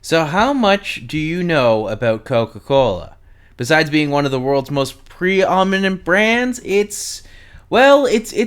So, how much do you know about Coca-Cola? Besides being one of the world's most preeminent brands, it's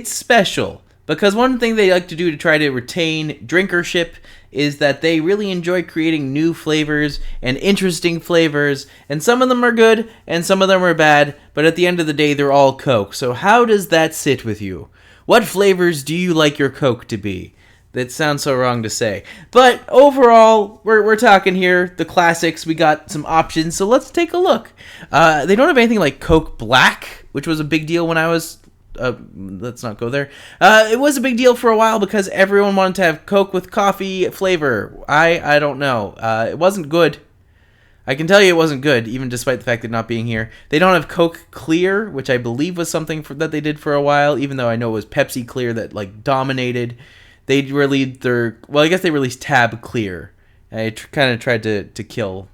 special because one thing they like to do to try to retain drinkership is that they really enjoy creating new flavors and interesting flavors, and some of them are good and some of them are bad, but at the end of the day they're all Coke. So how does that sit with you? What flavors do you like your Coke to be? That sounds so wrong to say. But overall, we're talking here, the classics. We got some options, so let's take a look. They don't have anything like Coke Black, which was a big deal when I was... let's not go there. It was a big deal for a while because everyone wanted to have Coke with coffee flavor. I don't know. It wasn't good. I can tell you it wasn't good, even despite the fact that not being here. They don't have Coke Clear, which I believe was something that they did for a while, even though I know it was Pepsi Clear that dominated. They released I guess they released Tab Clear. I kind of tried to kill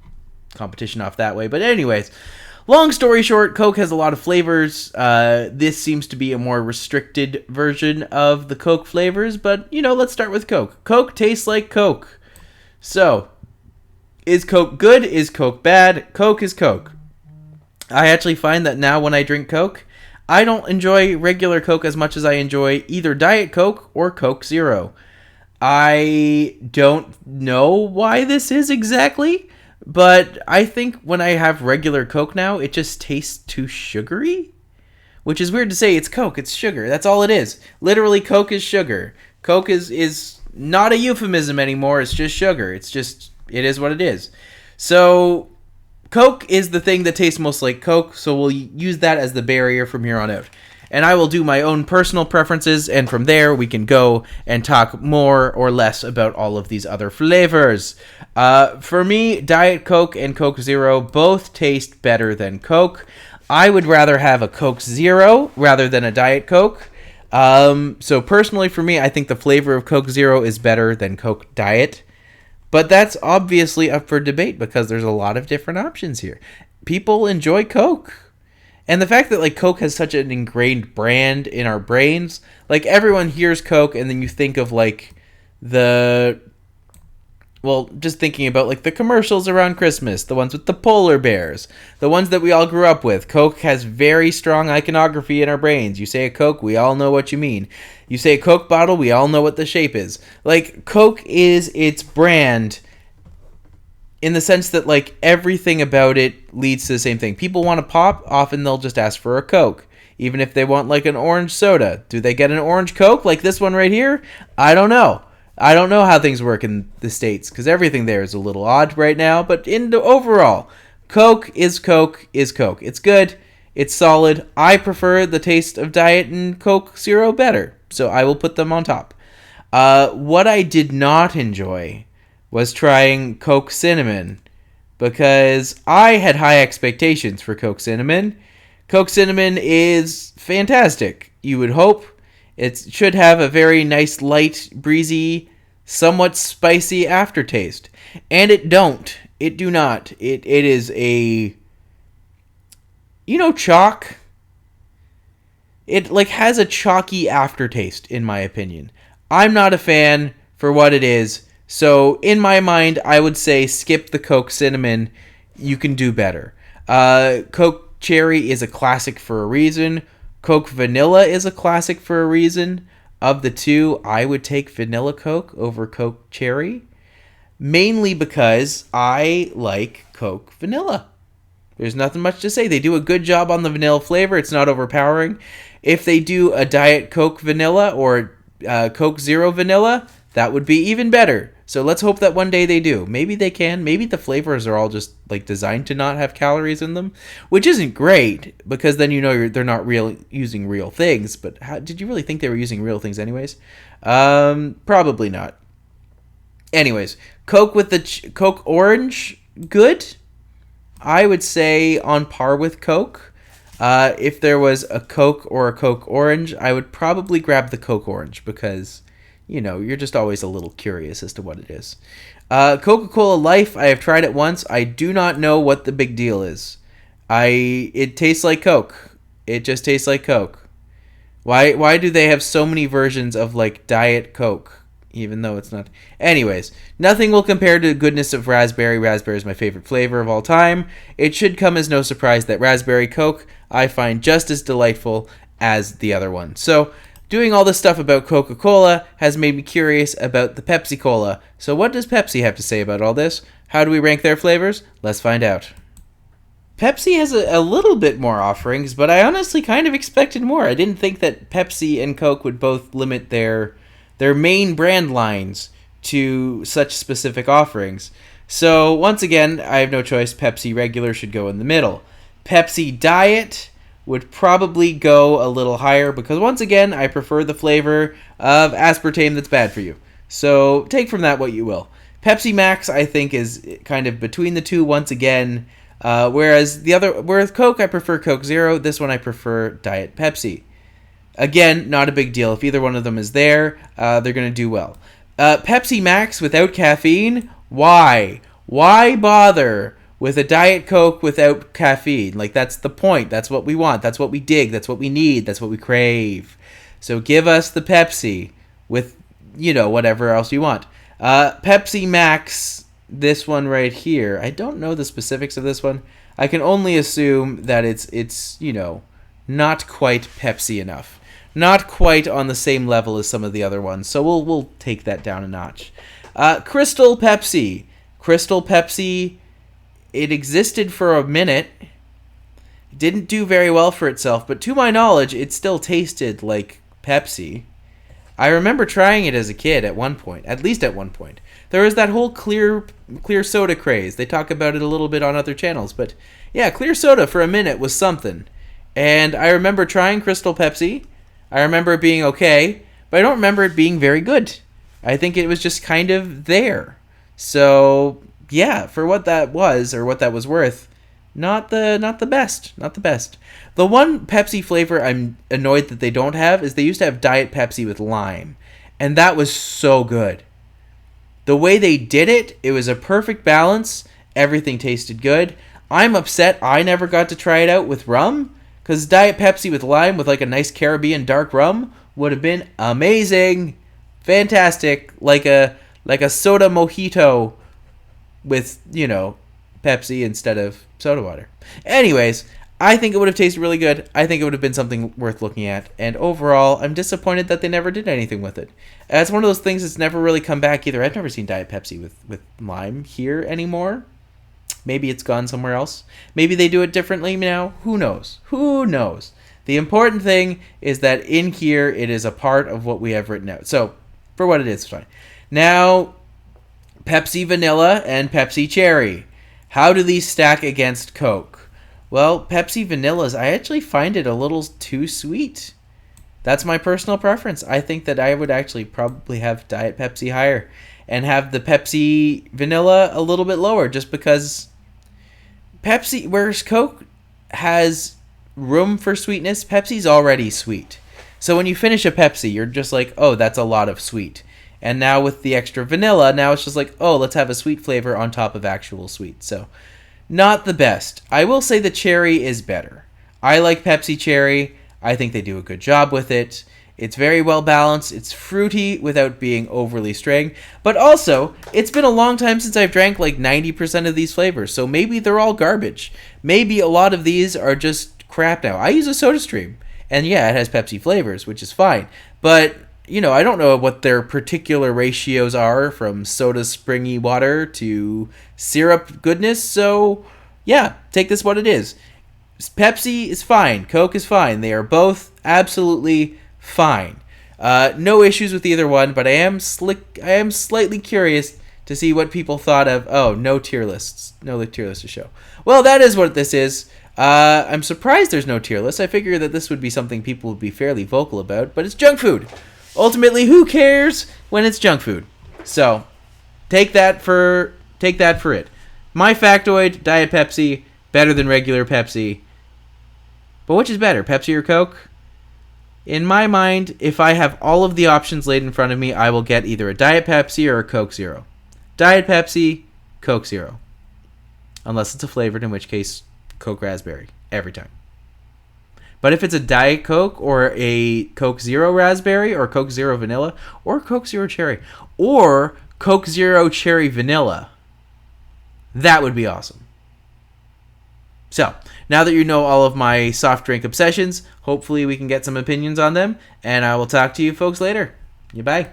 competition off that way. But anyways, long story short, Coke has a lot of flavors. This seems to be a more restricted version of the Coke flavors. But, let's start with Coke. Coke tastes like Coke. So, is Coke good? Is Coke bad? Coke is Coke. I actually find that now when I drink Coke, I don't enjoy regular Coke as much as I enjoy either Diet Coke or Coke Zero. I don't know why this is exactly, but I think when I have regular Coke now, it just tastes too sugary. Which is weird to say. It's Coke. It's sugar. That's all it is. Literally, Coke is sugar. Coke is not a euphemism anymore. It's just sugar. It is what it is. So Coke is the thing that tastes most like Coke, so we'll use that as the barrier from here on out. And I will do my own personal preferences, and from there we can go and talk more or less about all of these other flavors. For me, Diet Coke and Coke Zero both taste better than Coke. I would rather have a Coke Zero rather than a Diet Coke. So personally for me, I think the flavor of Coke Zero is better than Coke Diet. But that's obviously up for debate because there's a lot of different options here. People enjoy Coke. And the fact that Coke has such an ingrained brand in our brains, everyone hears Coke and then you think of just thinking about the commercials around Christmas, the ones with the polar bears, the ones that we all grew up with. Coke has very strong iconography in our brains. You say a Coke, we all know what you mean. You say a Coke bottle, we all know what the shape is. Coke is its brand in the sense that everything about it leads to the same thing. People want to pop, often they'll just ask for a Coke. Even if they want an orange soda. Do they get an orange Coke like this one right here? I don't know. I don't know how things work in the States because everything there is a little odd right now. But in the overall, Coke is Coke is Coke. It's good. It's solid. I prefer the taste of Diet and Coke Zero better. So I will put them on top. What I did not enjoy was trying Coke Cinnamon because I had high expectations for Coke Cinnamon. Coke Cinnamon is fantastic. You would hope. It should have a very nice, light, breezy, somewhat spicy aftertaste. And it don't. It do not. It is a... chalk? It, has a chalky aftertaste, in my opinion. I'm not a fan for what it is. So, in my mind, I would say skip the Coke Cinnamon. You can do better. Coke Cherry is a classic for a reason. Coke Vanilla is a classic for a reason. Of the two, I would take Vanilla Coke over Coke Cherry. Mainly because I like Coke Vanilla. There's nothing much to say. They do a good job on the vanilla flavor. It's not overpowering. If they do a Diet Coke Vanilla or Coke Zero Vanilla, that would be even better. So let's hope that one day they do. Maybe they can. Maybe the flavors are all just designed to not have calories in them, which isn't great because then they're not using real things. But did you really think they were using real things anyways? Probably not. Anyways, Coke with the Coke Orange, good. I would say on par with Coke. If there was a Coke or a Coke Orange, I would probably grab the Coke Orange because... you're just always a little curious as to what it is. Coca-Cola Life, I have tried it once. I do not know what the big deal is. It tastes like Coke. It just tastes like Coke. Why do they have so many versions of Diet Coke? even though it's not. Anyways, nothing will compare to the goodness of raspberry. Raspberry is my favorite flavor of all time. It should come as no surprise that raspberry Coke I find just as delightful as the other one. So, doing all this stuff about Coca-Cola has made me curious about the Pepsi-Cola. So what does Pepsi have to say about all this? How do we rank their flavors? Let's find out. Pepsi has a little bit more offerings, but I honestly kind of expected more. I didn't think that Pepsi and Coke would both limit their main brand lines to such specific offerings. So once again, I have no choice. Pepsi regular should go in the middle. Pepsi Diet would probably go a little higher because once again, I prefer the flavor of aspartame that's bad for you. So take from that what you will. Pepsi Max, I think, is kind of between the two once again. Whereas Coke, I prefer Coke Zero. This one I prefer Diet Pepsi. Again, not a big deal. If either one of them is there, they're going to do well. Pepsi Max without caffeine? Why? Why bother with a Diet Coke without caffeine? Like, that's the point. That's what we want. That's what we dig. That's what we need. That's what we crave. So give us the Pepsi with, whatever else you want. Pepsi Max, this one right here. I don't know the specifics of this one. I can only assume that it's not quite Pepsi enough. Not quite on the same level as some of the other ones. So we'll take that down a notch. Crystal Pepsi. Crystal Pepsi, it existed for a minute. It didn't do very well for itself, but to my knowledge, it still tasted like Pepsi. I remember trying it as a kid at one point, at least at one point. There was that whole clear soda craze. They talk about it a little bit on other channels, but yeah, clear soda for a minute was something. And I remember trying Crystal Pepsi. I remember it being okay, but I don't remember it being very good. I think it was just kind of there. So, yeah, for what that was, or what that was worth, not the best. Not the best. The one Pepsi flavor I'm annoyed that they don't have is they used to have Diet Pepsi with lime. And that was so good. The way they did it, it was a perfect balance. Everything tasted good. I'm upset I never got to try it out with rum, because Diet Pepsi with lime with like a nice Caribbean dark rum would have been amazing. Fantastic. Like a soda mojito with, Pepsi instead of soda water. Anyways, I think it would have tasted really good. I think it would have been something worth looking at. And overall, I'm disappointed that they never did anything with it. It's one of those things that's never really come back either. I've never seen Diet Pepsi with lime here anymore. Maybe it's gone somewhere else. Maybe they do it differently now. Who knows? Who knows? The important thing is that in here, it is a part of what we have written out. So, for what it is, it's fine. Now, Pepsi Vanilla and Pepsi Cherry. How do these stack against Coke? Well, Pepsi Vanilla's, I actually find it a little too sweet. That's my personal preference. I think that I would actually probably have Diet Pepsi higher and have the Pepsi Vanilla a little bit lower, just because Pepsi, whereas Coke has room for sweetness, Pepsi's already sweet. So when you finish a Pepsi, you're just like, oh, that's a lot of sweet. And now with the extra vanilla, now it's just like, oh, let's have a sweet flavor on top of actual sweet. So, not the best. I will say the cherry is better. I like Pepsi Cherry. I think they do a good job with it. It's very well balanced. It's fruity without being overly string. But also, it's been a long time since I've drank like 90% of these flavors. So maybe they're all garbage. Maybe a lot of these are just crap now. I use a SodaStream. And yeah, it has Pepsi flavors, which is fine. But I don't know what their particular ratios are from soda springy water to syrup goodness. So, yeah, take this what it is. Pepsi is fine. Coke is fine. They are both absolutely fine. No issues with either one, but I am slightly curious to see what people thought of, no tier lists. No tier list to show. Well, that is what this is. I'm surprised there's no tier list. I figured that this would be something people would be fairly vocal about, but it's junk food. Ultimately, who cares when it's junk food? So, take that for it. My factoid, Diet Pepsi, better than regular Pepsi. But which is better, Pepsi or Coke? In my mind, if I have all of the options laid in front of me, I will get either a Diet Pepsi or a Coke Zero. Diet Pepsi, Coke Zero. Unless it's a flavored, in which case, Coke Raspberry. Every time. But if it's a Diet Coke or a Coke Zero Raspberry or Coke Zero Vanilla or Coke Zero Cherry or Coke Zero Cherry Vanilla, that would be awesome. So, now that you know all of my soft drink obsessions, hopefully we can get some opinions on them, and I will talk to you folks later. Bye.